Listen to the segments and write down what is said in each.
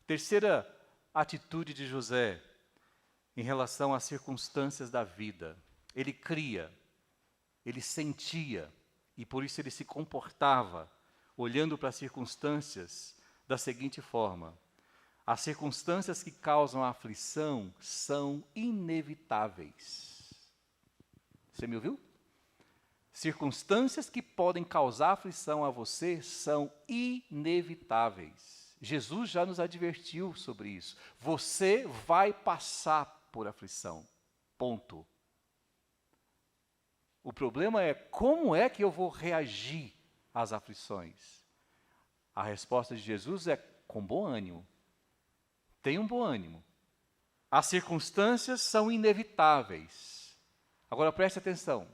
Terceira atitude de José em relação às circunstâncias da vida. Ele cria, ele sentia, e por isso ele se comportava, olhando para as circunstâncias da seguinte forma: as circunstâncias que causam aflição são inevitáveis. Você me ouviu? Circunstâncias que podem causar aflição a você são inevitáveis. Jesus já nos advertiu sobre isso. Você vai passar por aflição. Ponto. O problema é como é que eu vou reagir às aflições. A resposta de Jesus é com bom ânimo. Tenha um bom ânimo. As circunstâncias são inevitáveis. Agora preste atenção.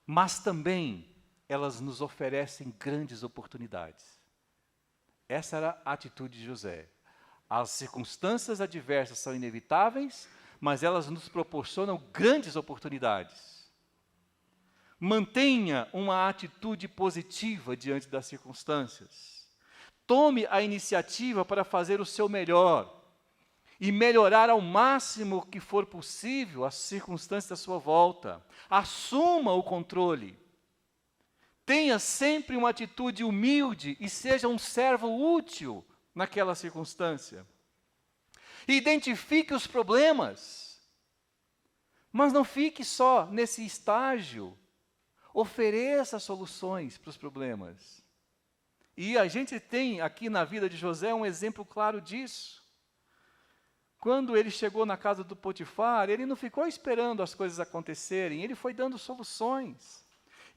Mas também elas nos oferecem grandes oportunidades. Essa era a atitude de José. As circunstâncias adversas são inevitáveis, mas elas nos proporcionam grandes oportunidades. Mantenha uma atitude positiva diante das circunstâncias. Tome a iniciativa para fazer o seu melhor e melhorar ao máximo que for possível as circunstâncias à sua volta. Assuma o controle. Tenha sempre uma atitude humilde e seja um servo útil naquela circunstância. Identifique os problemas, mas não fique só nesse estágio. Ofereça soluções para os problemas. E a gente tem aqui na vida de José um exemplo claro disso. Quando ele chegou na casa do Potifar, ele não ficou esperando as coisas acontecerem, ele foi dando soluções.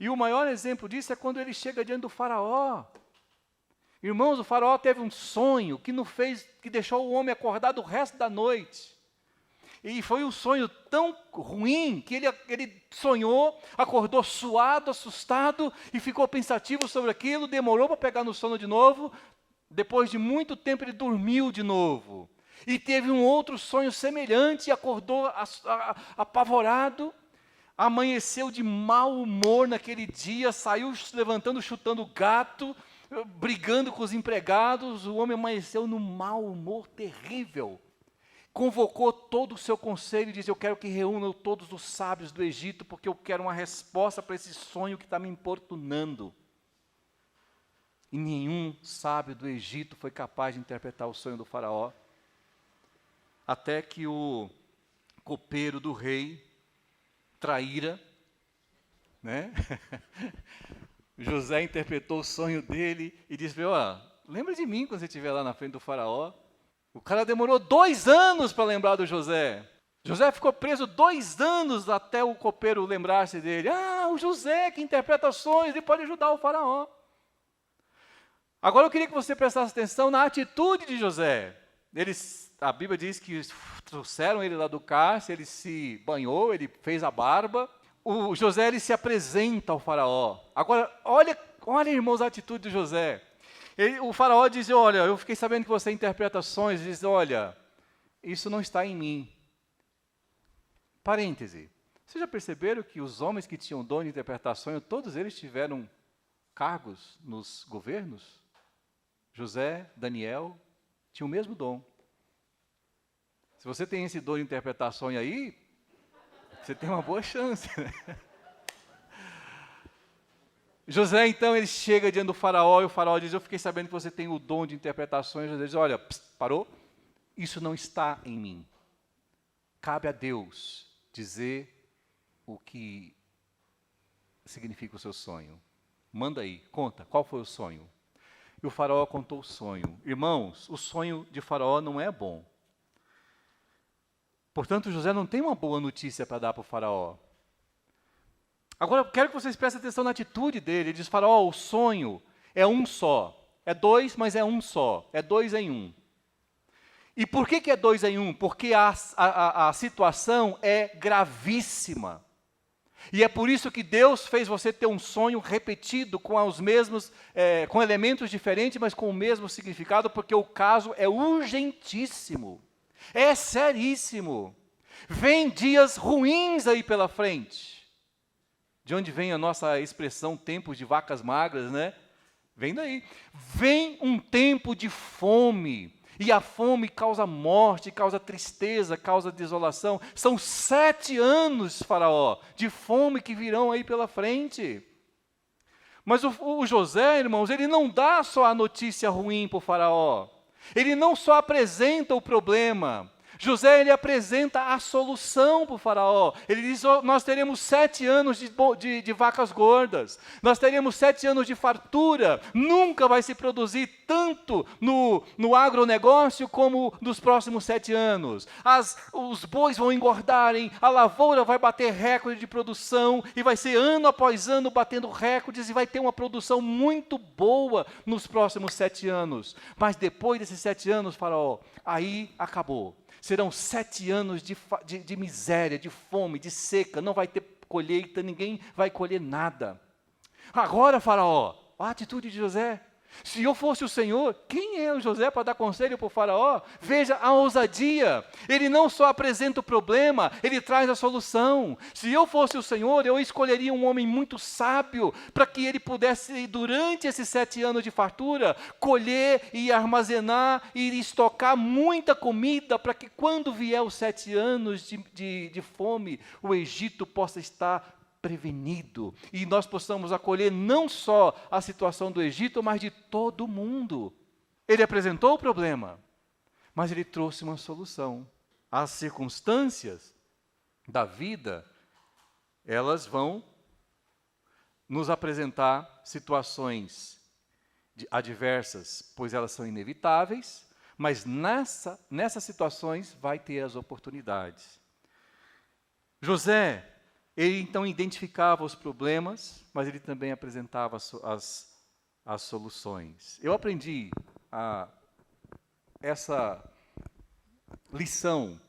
E o maior exemplo disso é quando ele chega diante do faraó. Irmãos, o faraó teve um sonho que deixou o homem acordado o resto da noite. E foi um sonho tão ruim que ele sonhou, acordou suado, assustado e ficou pensativo sobre aquilo, demorou para pegar no sono de novo. Depois de muito tempo ele dormiu de novo. E teve um outro sonho semelhante e acordou apavorado. Amanheceu de mau humor naquele dia, saiu levantando, chutando gato, brigando com os empregados. O homem amanheceu num mau humor terrível. Convocou todo o seu conselho e disse: eu quero que reúnam todos os sábios do Egito, porque eu quero uma resposta para esse sonho que está me importunando. E nenhum sábio do Egito foi capaz de interpretar o sonho do faraó. Até que o copeiro do rei, traíra, né? José interpretou o sonho dele e disse: lembra de mim quando você estiver lá na frente do faraó. O cara demorou 2 anos para lembrar do José. José ficou preso 2 anos até o copeiro lembrar-se dele. O José que interpreta sonhos, ele pode ajudar o faraó. Agora eu queria que você prestasse atenção na atitude de José. A Bíblia diz que trouxeram ele lá do cárcere, ele se banhou, ele fez a barba. O José, ele se apresenta ao faraó. Agora, olha, irmãos, a atitude de José. O faraó diz: olha, eu fiquei sabendo que você interpreta sonhos. Ele diz: olha, isso não está em mim. Parêntese. Vocês já perceberam que os homens que tinham dom de interpretação, todos eles tiveram cargos nos governos? José, Daniel, tinham o mesmo dom. Se você tem esse dom de interpretação aí, você tem uma boa chance. Né? José, então, ele chega diante do faraó, e o faraó diz: eu fiquei sabendo que você tem o dom de interpretações. José diz: olha, parou? Isso não está em mim. Cabe a Deus dizer o que significa o seu sonho. Manda aí, conta, qual foi o sonho? E o faraó contou o sonho. Irmãos, o sonho de faraó não é bom. Portanto, José não tem uma boa notícia para dar para o faraó. Agora, eu quero que vocês prestem atenção na atitude dele. Ele diz: faraó, o sonho é um só. É 2, mas é um só. É 2 em 1. E por que é 2 em 1? Porque a situação é gravíssima. E é por isso que Deus fez você ter um sonho repetido com os mesmos, com elementos diferentes, mas com o mesmo significado, porque o caso é urgentíssimo. É seríssimo. Vem dias ruins aí pela frente. De onde vem a nossa expressão tempos de vacas magras, né? Vem daí. Vem um tempo de fome. E a fome causa morte, causa tristeza, causa desolação. São 7 anos, Faraó, de fome que virão aí pela frente. Mas o José, irmãos, ele não dá só a notícia ruim para o Faraó. Ele não só apresenta o problema. José, ele apresenta a solução para o Faraó. Ele diz, nós teremos 7 anos de vacas gordas. Nós teremos 7 anos de fartura. Nunca vai se produzir tanto no agronegócio como nos próximos 7 anos. Os bois vão engordarem, a lavoura vai bater recorde de produção, e vai ser ano após ano batendo recordes, e vai ter uma produção muito boa nos próximos 7 anos. Mas depois desses 7 anos, Faraó, aí acabou. Serão 7 anos de miséria, de fome, de seca, não vai ter colheita, ninguém vai colher nada. Agora, Faraó, a atitude de José. Se eu fosse o Senhor, quem é o José para dar conselho para o Faraó? Veja a ousadia. Ele não só apresenta o problema, ele traz a solução. Se eu fosse o Senhor, eu escolheria um homem muito sábio, para que ele pudesse, durante esses 7 anos de fartura, colher e armazenar e estocar muita comida, para que quando vier os 7 anos de fome, o Egito possa estar prevenido, e nós possamos acolher não só a situação do Egito, mas de todo o mundo. Ele apresentou o problema, mas ele trouxe uma solução. As circunstâncias da vida, elas vão nos apresentar situações adversas, pois elas são inevitáveis, mas nessas situações vai ter as oportunidades. José, ele então identificava os problemas, mas ele também apresentava as soluções. Eu aprendi essa lição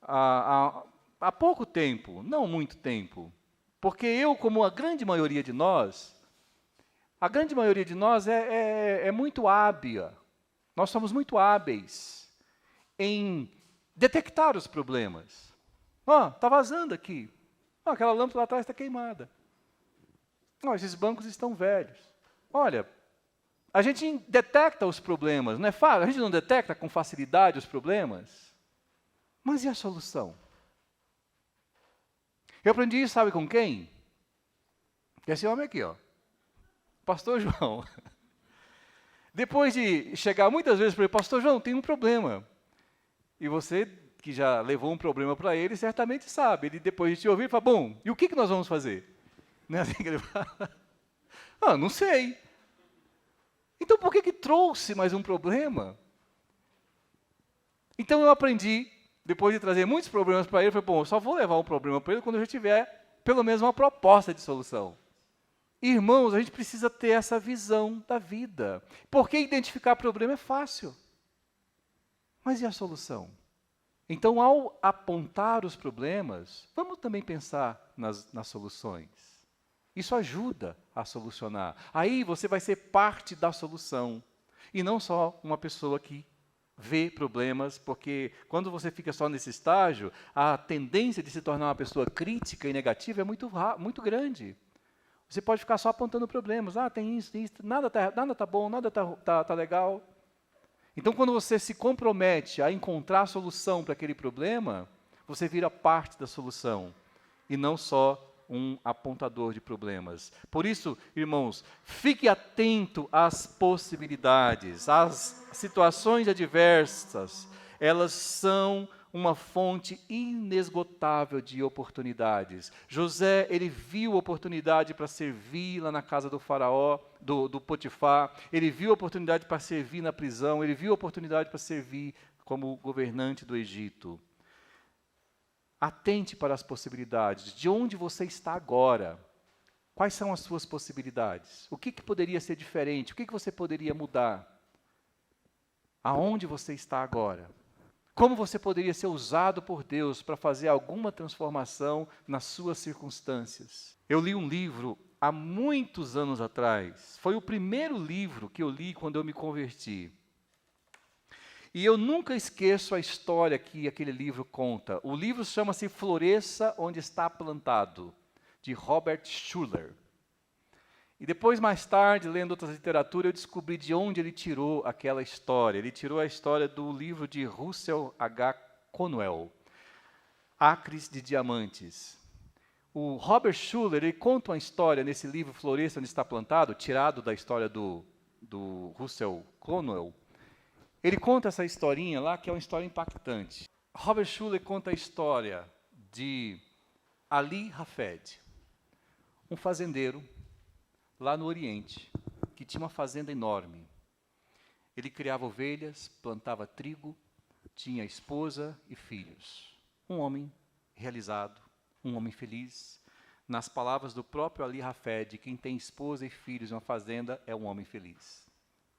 há pouco tempo, não muito tempo, porque eu, como a grande maioria de nós é muito hábil, nós somos muito hábeis em detectar os problemas. Está vazando aqui. Aquela lâmpada lá atrás está queimada. Esses bancos estão velhos. Olha, a gente detecta os problemas, não é fácil? A gente não detecta com facilidade os problemas. Mas e a solução? Eu aprendi isso, sabe com quem? Esse homem aqui, Pastor João. Depois de chegar muitas vezes para ele, Pastor João, tem um problema. E você, que já levou um problema para ele, certamente sabe. Ele, depois de te ouvir, fala, bom, e o que nós vamos fazer? Não é assim que ele fala? Não sei. Então, por que trouxe mais um problema? Então, eu aprendi, depois de trazer muitos problemas para ele, eu falei, bom, eu só vou levar um problema para ele quando eu já tiver, pelo menos, uma proposta de solução. Irmãos, a gente precisa ter essa visão da vida. Porque identificar problema é fácil. Mas e a solução? Então, ao apontar os problemas, vamos também pensar nas soluções. Isso ajuda a solucionar. Aí você vai ser parte da solução. E não só uma pessoa que vê problemas, porque quando você fica só nesse estágio, a tendência de se tornar uma pessoa crítica e negativa é muito grande. Você pode ficar só apontando problemas. Tem isso, nada tá bom, nada tá legal. Então, quando você se compromete a encontrar a solução para aquele problema, você vira parte da solução, e não só um apontador de problemas. Por isso, irmãos, fique atento às possibilidades, às situações adversas. Elas são uma fonte inesgotável de oportunidades. José, ele viu oportunidade para servir lá na casa do faraó, do Potifar. Ele viu oportunidade para servir na prisão. Ele viu oportunidade para servir como governante do Egito. Atente para as possibilidades. De onde você está agora? Quais são as suas possibilidades? O que poderia ser diferente? O que você poderia mudar? Aonde você está agora? Como você poderia ser usado por Deus para fazer alguma transformação nas suas circunstâncias? Eu li um livro há muitos anos atrás. Foi o primeiro livro que eu li quando eu me converti. E eu nunca esqueço a história que aquele livro conta. O livro chama-se Floresça Onde Está Plantado, de Robert Schuller. E depois, mais tarde, lendo outras literaturas, eu descobri de onde ele tirou aquela história. Ele tirou a história do livro de Russell H. Conwell, Acres de Diamantes. O Robert Schuller, ele conta uma história nesse livro Floresça onde está plantado, tirado da história do Russell Conwell. Ele conta essa historinha lá, que é uma história impactante. Robert Schuller conta a história de Ali Hafed, um fazendeiro lá no Oriente, que tinha uma fazenda enorme. Ele criava ovelhas, plantava trigo, tinha esposa e filhos. Um homem realizado, um homem feliz. Nas palavras do próprio Ali Hafed, quem tem esposa e filhos em uma fazenda é um homem feliz.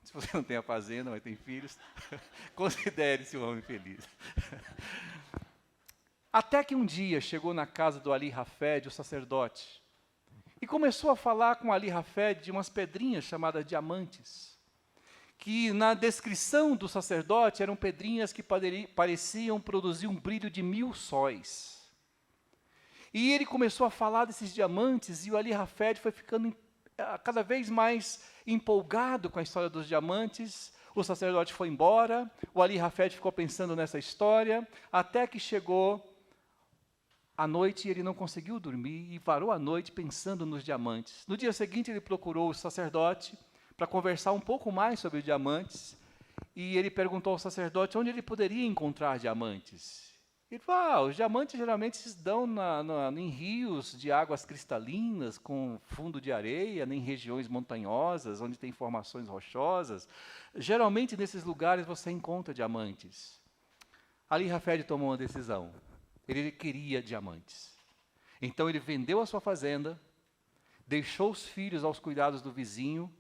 Se você não tem a fazenda, mas tem filhos, considere-se um homem feliz. Até que um dia chegou na casa do Ali Hafed, o sacerdote, e começou a falar com Ali Hafed de umas pedrinhas chamadas diamantes, que na descrição do sacerdote eram pedrinhas que pareciam produzir um brilho de 1000 sóis. E ele começou a falar desses diamantes, e o Ali Hafed foi ficando cada vez mais empolgado com a história dos diamantes. O sacerdote foi embora, o Ali Hafed ficou pensando nessa história, até que chegou a noite e ele não conseguiu dormir, e varou a noite pensando nos diamantes. No dia seguinte ele procurou o sacerdote para conversar um pouco mais sobre os diamantes, e ele perguntou ao sacerdote onde ele poderia encontrar diamantes. Ele falou, os diamantes geralmente se dão em rios de águas cristalinas, com fundo de areia, em regiões montanhosas, onde tem formações rochosas. Geralmente, nesses lugares, você encontra diamantes. Ali Hafed tomou uma decisão. Ele queria diamantes. Então, ele vendeu a sua fazenda, deixou os filhos aos cuidados do vizinho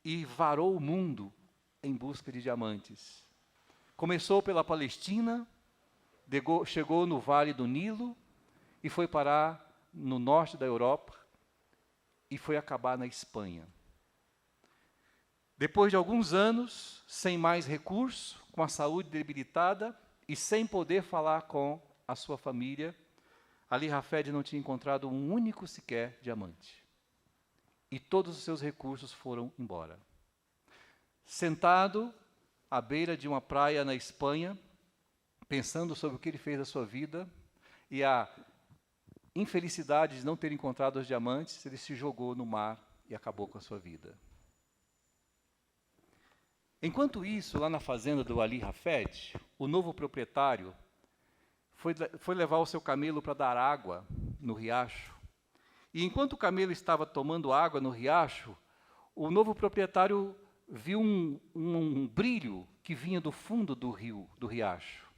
e varou o mundo em busca de diamantes. Começou pela Palestina, chegou no Vale do Nilo e foi parar no norte da Europa e foi acabar na Espanha. Depois de alguns anos, sem mais recurso, com a saúde debilitada e sem poder falar com a sua família, Ali Hafed não tinha encontrado um único sequer diamante. E todos os seus recursos foram embora. Sentado à beira de uma praia na Espanha, pensando sobre o que ele fez da sua vida e a infelicidade de não ter encontrado os diamantes, ele se jogou no mar e acabou com a sua vida. Enquanto isso, lá na fazenda do Ali Hafed, o novo proprietário foi levar o seu camelo para dar água no riacho. E enquanto o camelo estava tomando água no riacho, o novo proprietário viu um brilho que vinha do fundo do riacho.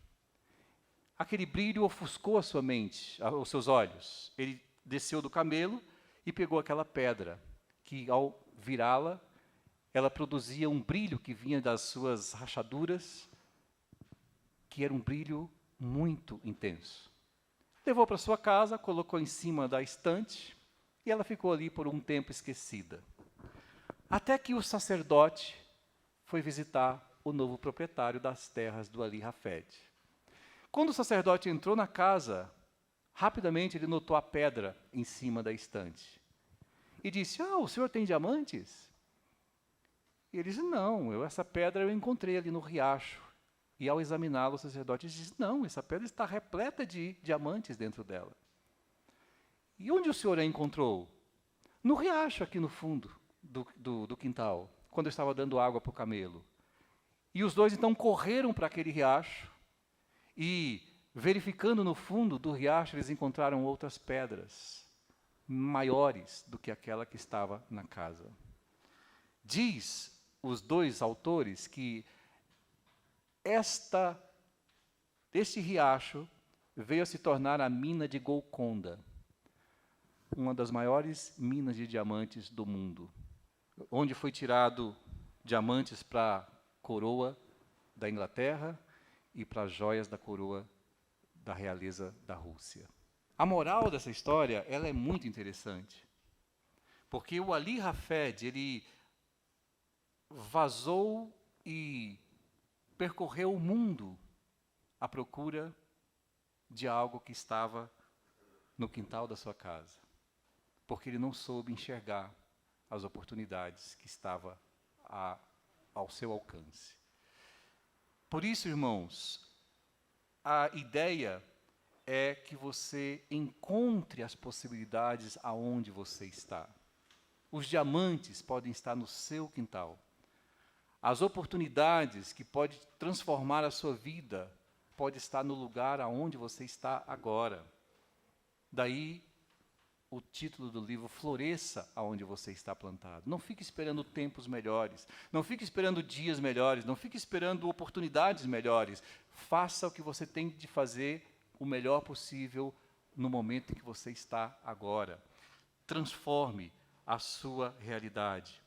Aquele brilho ofuscou a sua mente, os seus olhos. Ele desceu do camelo e pegou aquela pedra, que ao virá-la, ela produzia um brilho que vinha das suas rachaduras, que era um brilho muito intenso. Levou para sua casa, colocou em cima da estante, e ela ficou ali por um tempo esquecida. Até que o sacerdote foi visitar o novo proprietário das terras do Ali Hafed. Quando o sacerdote entrou na casa, rapidamente ele notou a pedra em cima da estante. E disse, o senhor tem diamantes? E ele disse, não, essa pedra eu encontrei ali no riacho. E ao examiná-lo, o sacerdote disse, não, essa pedra está repleta de diamantes dentro dela. E onde o senhor a encontrou? No riacho, aqui no fundo do quintal, quando eu estava dando água para o camelo. E os dois então correram para aquele riacho, e, verificando no fundo do riacho, eles encontraram outras pedras, maiores do que aquela que estava na casa. Diz os dois autores que este riacho veio a se tornar a mina de Golconda, uma das maiores minas de diamantes do mundo, onde foi tirado diamantes para a coroa da Inglaterra e para as joias da coroa da realeza da Rússia. A moral dessa história, ela é muito interessante, porque o Ali Hafed, ele vazou e percorreu o mundo à procura de algo que estava no quintal da sua casa, porque ele não soube enxergar as oportunidades que estavam ao seu alcance. Por isso, irmãos, a ideia é que você encontre as possibilidades aonde você está. Os diamantes podem estar no seu quintal. As oportunidades que podem transformar a sua vida podem estar no lugar aonde você está agora. Daí o título do livro, Floresça aonde você está plantado. Não fique esperando tempos melhores, não fique esperando dias melhores, não fique esperando oportunidades melhores. Faça o que você tem de fazer o melhor possível no momento em que você está agora. Transforme a sua realidade.